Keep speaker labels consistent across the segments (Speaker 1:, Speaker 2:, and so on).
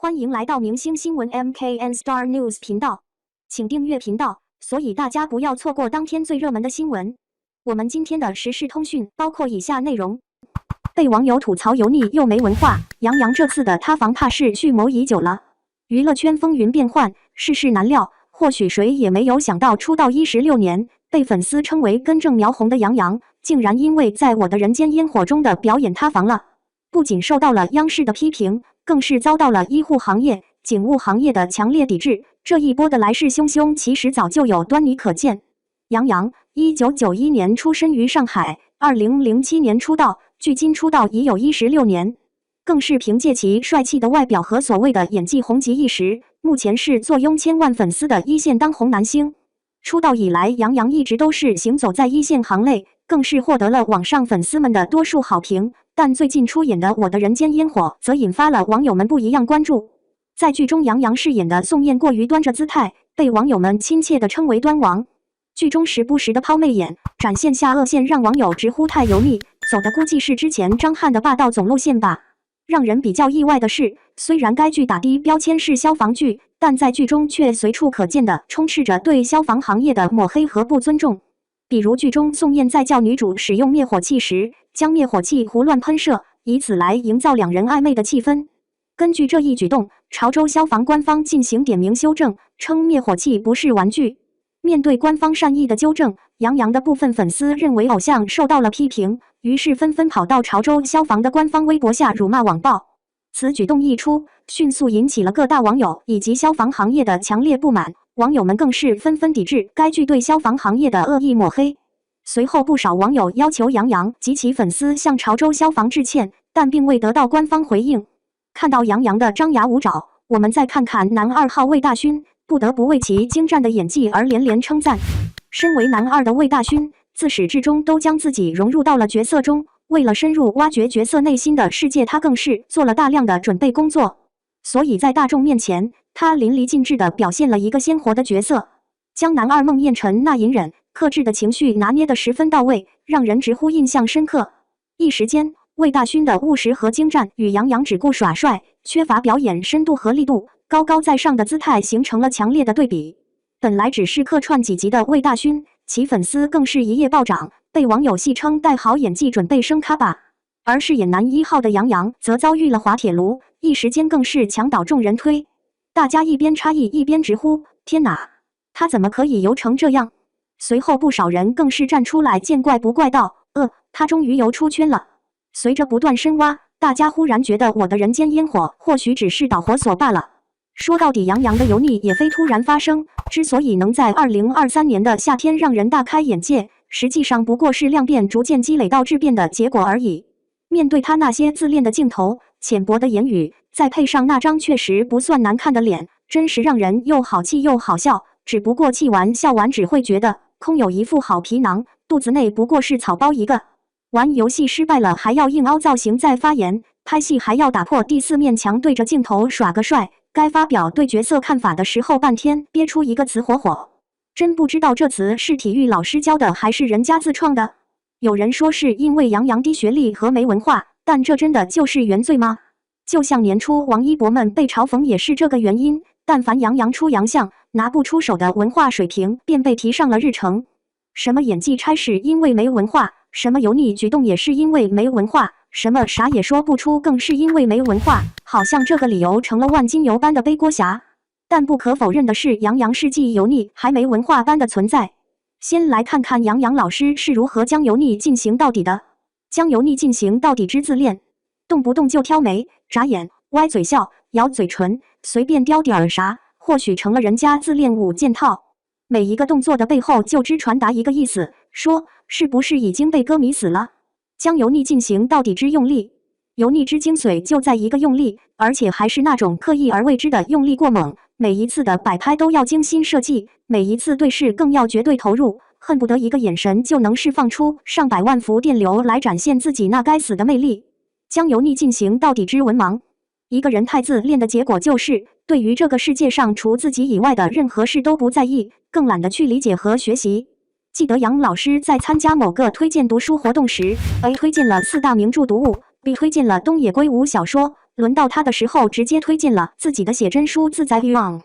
Speaker 1: 欢迎来到明星新闻 MKN Star News 频道，请订阅频道，所以大家不要错过当天最热门的新闻。我们今天的时事通讯包括以下内容：被网友吐槽油腻又没文化，杨洋这次的塌房怕是蓄谋已久了。娱乐圈风云变幻，世事难料，或许谁也没有想到，出道16年，被粉丝称为根正苗红的杨洋，竟然因为在我的人间烟火中的表演塌房了。不仅受到了央视的批评，更是遭到了医护行业、警务行业的强烈抵制。这一波的来势汹汹，其实早就有端倪可见。杨洋1991年出生于上海，2007年出道，距今出道已有16年，更是凭借其帅气的外表和所谓的演技红极一时，目前是坐拥千万粉丝的一线当红男星。出道以来，杨洋一直都是行走在一线行内，更是获得了网上粉丝们的多数好评。但最近出演的《我的人间烟火》则引发了网友们不一样关注。在剧中，杨洋饰演的宋焰过于端着姿态，被网友们亲切地称为端王。剧中时不时的抛媚眼，展现下颚线，让网友直呼太油腻，走的估计是之前张翰的霸道总路线吧。让人比较意外的是，虽然该剧打的标签是消防剧，但在剧中却随处可见的充斥着对消防行业的抹黑和不尊重。比如剧中宋焰在叫女主使用灭火器时，将灭火器胡乱喷射，以此来营造两人暧昧的气氛。根据这一举动，潮州消防官方进行点名修正，称灭火器不是玩具。面对官方善意的纠正，杨洋的部分粉丝认为偶像受到了批评，于是纷纷跑到潮州消防的官方微博下辱骂网暴。此举动一出，迅速引起了各大网友以及消防行业的强烈不满，网友们更是纷纷抵制该剧对消防行业的恶意抹黑。随后，不少网友要求杨洋及其粉丝向潮州消防致歉，但并未得到官方回应。看到杨洋的张牙舞爪，我们再看看男2号魏大勋，不得不为其精湛的演技而连连称赞。身为男2的魏大勋，自始至终都将自己融入到了角色中，为了深入挖掘角色内心的世界，他更是做了大量的准备工作。所以在大众面前，他淋漓尽致地表现了一个鲜活的角色，将男2孟宴臣那隐忍克制的情绪拿捏得十分到位，让人直呼印象深刻。一时间，魏大勋的务实和精湛与杨洋只顾耍帅、缺乏表演深度和力度、高高在上的姿态形成了强烈的对比。本来只是客串几集的魏大勋，其粉丝更是一夜暴涨，被网友戏称带好演技准备升咖吧。而饰演男1号的杨洋则遭遇了滑铁卢，一时间更是墙倒众人推。大家一边诧异一边直呼天哪，他怎么可以油成这样？随后不少人更是站出来见怪不怪道，他终于游出圈了。随着不断深挖，大家忽然觉得我的人间烟火或许只是导火索罢了。说到底，杨洋的油腻也非突然发生，之所以能在2023年的夏天让人大开眼界，实际上不过是量变逐渐积累到质变的结果而已。面对他那些自恋的镜头、浅薄的言语，再配上那张确实不算难看的脸，真是让人又好气又好笑。只不过气完笑完只会觉得空有一副好皮囊，肚子内不过是草包一个。玩游戏失败了还要硬凹造型再发言，拍戏还要打破第4面墙对着镜头耍个帅，该发表对角色看法的时候半天憋出一个词火火。真不知道这词是体育老师教的还是人家自创的。有人说是因为杨洋低学历和没文化，但这真的就是原罪吗？就像年初王一博们被嘲讽也是这个原因，但凡杨洋出洋相，拿不出手的文化水平便被提上了日程。什么演技差是因为没文化，什么油腻举动也是因为没文化，什么啥也说不出更是因为没文化，好像这个理由成了万金油般的背锅侠。但不可否认的是，杨洋是既油腻还没文化般的存在。先来看看杨洋老师是如何将油腻进行到底的。将油腻进行到底之自恋，动不动就挑眉、眨眼、歪嘴笑、咬嘴唇，随便叼点儿啥，或许成了人家自恋5件套。每一个动作的背后就只传达一个意思，说是不是已经被歌迷死了？将油腻进行到底之用力，油腻之精髓就在一个用力，而且还是那种刻意而为之的用力过猛。每一次的摆拍都要精心设计，每一次对视更要绝对投入，恨不得一个眼神就能释放出上百万伏电流来展现自己那该死的魅力。将油腻进行到底之文盲，一个人太自恋的结果就是对于这个世界上除自己以外的任何事都不在意，更懒得去理解和学习。记得杨老师在参加某个推荐读书活动时，A 推荐了4大名著读物，B 推荐了东野圭吾小说，轮到他的时候，直接推进了自己的写真书自在欲望。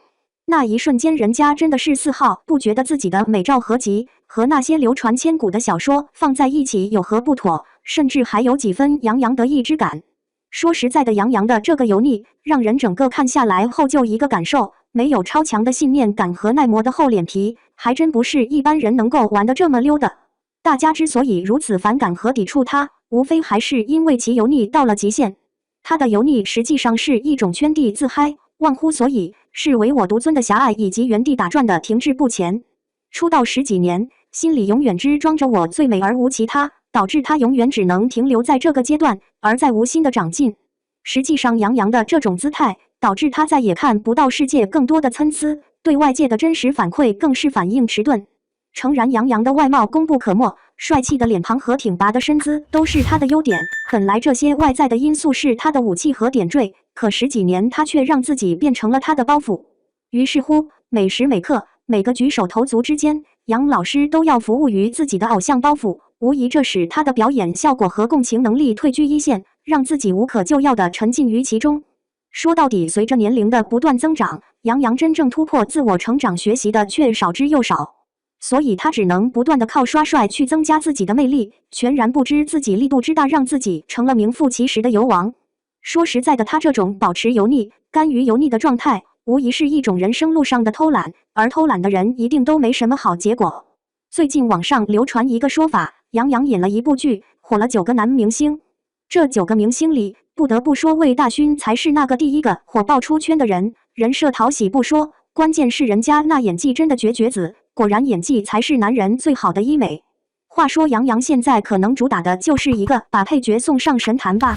Speaker 1: 那一瞬间，人家真的是丝毫不觉得自己的美照合集和那些流传千古的小说放在一起有何不妥，甚至还有几分洋洋得意之感。说实在的，杨洋的这个油腻，让人整个看下来后就一个感受：没有超强的信念感和耐磨的厚脸皮，还真不是一般人能够玩得这么溜的。大家之所以如此反感和抵触他，无非还是因为其油腻到了极限。他的油腻实际上是一种圈地自嗨、忘乎所以，是唯我独尊的狭隘，以及原地打转的停滞不前。出道10几年，心里永远只装着我最美而无其他，导致他永远只能停留在这个阶段，而在无心的长进。实际上，杨洋的这种姿态，导致他再也看不到世界更多的参差，对外界的真实反馈更是反应迟钝。诚然，杨洋的外貌功不可没，帅气的脸庞和挺拔的身姿都是他的优点，本来这些外在的因素是他的武器和点缀，可10几年他却让自己变成了他的包袱。于是乎，每时每刻，每个举手投足之间，杨老师都要服务于自己的偶像包袱，无疑这使他的表演效果和共情能力退居一线，让自己无可救药地沉浸于其中。说到底，随着年龄的不断增长，杨洋真正突破自我成长学习的却少之又少，所以他只能不断地靠刷帅去增加自己的魅力，全然不知自己力度之大，让自己成了名副其实的油王。说实在的，他这种保持油腻、甘于油腻的状态，无疑是一种人生路上的偷懒，而偷懒的人一定都没什么好结果。最近网上流传一个说法，杨洋演了一部剧，火了9个男明星。这9个明星里，不得不说魏大勋才是那个第一个火爆出圈的人，人设讨喜不说，关键是人家那演技真的绝子，果然演技才是男人最好的医美。话说杨洋现在可能主打的就是一个把配角送上神坛吧。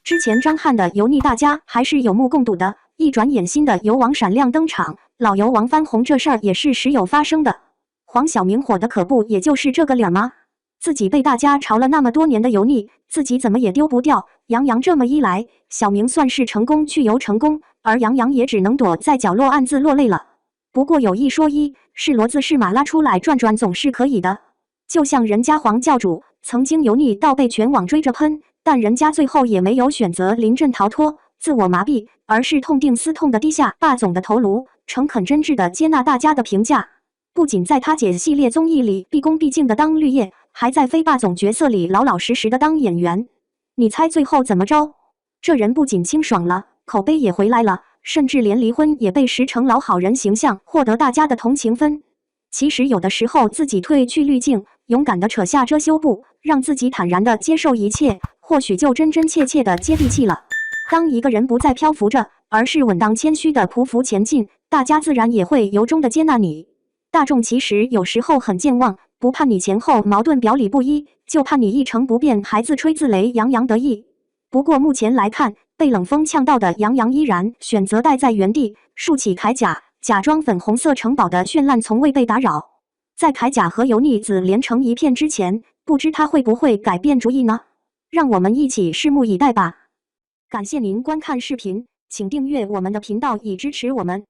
Speaker 1: 之前张翰的油腻大家还是有目共睹的，一转眼新的油王闪亮登场，老油王翻红这事儿也是时有发生的。黄晓明火的可不也就是这个理儿吗？自己被大家嘲了那么多年的油腻，自己怎么也丢不掉。杨洋这么一来，小明算是成功去油成功，而杨洋也只能躲在角落暗自落泪了。不过有一说一，是骡子是马拉出来转转总是可以的。就像人家黄教主曾经油腻到被全网追着喷，但人家最后也没有选择临阵逃脱、自我麻痹，而是痛定思痛的低下霸总的头颅，诚恳真挚的接纳大家的评价。不仅在他姐系列综艺里毕恭毕敬的当绿叶，还在非霸总角色里老老实实的当演员。你猜最后怎么着？这人不仅清爽了，口碑也回来了，甚至连离婚也被10成老好人形象获得大家的同情分。其实有的时候自己褪去滤镜，勇敢地扯下遮羞布，让自己坦然地接受一切，或许就真真切切地接地气了。当一个人不再漂浮着，而是稳当谦虚地匍匐前进，大家自然也会由衷地接纳你。大众其实有时候很健忘，不怕你前后矛盾表里不一，就怕你一成不变还自吹自擂洋洋得意。不过目前来看，被冷风呛到的杨洋依然选择待在原地，竖起铠甲，假装粉红色城堡的绚烂从未被打扰。在铠甲和油腻子连成一片之前，不知他会不会改变主意呢？让我们一起拭目以待吧。感谢您观看视频，请订阅我们的频道以支持我们。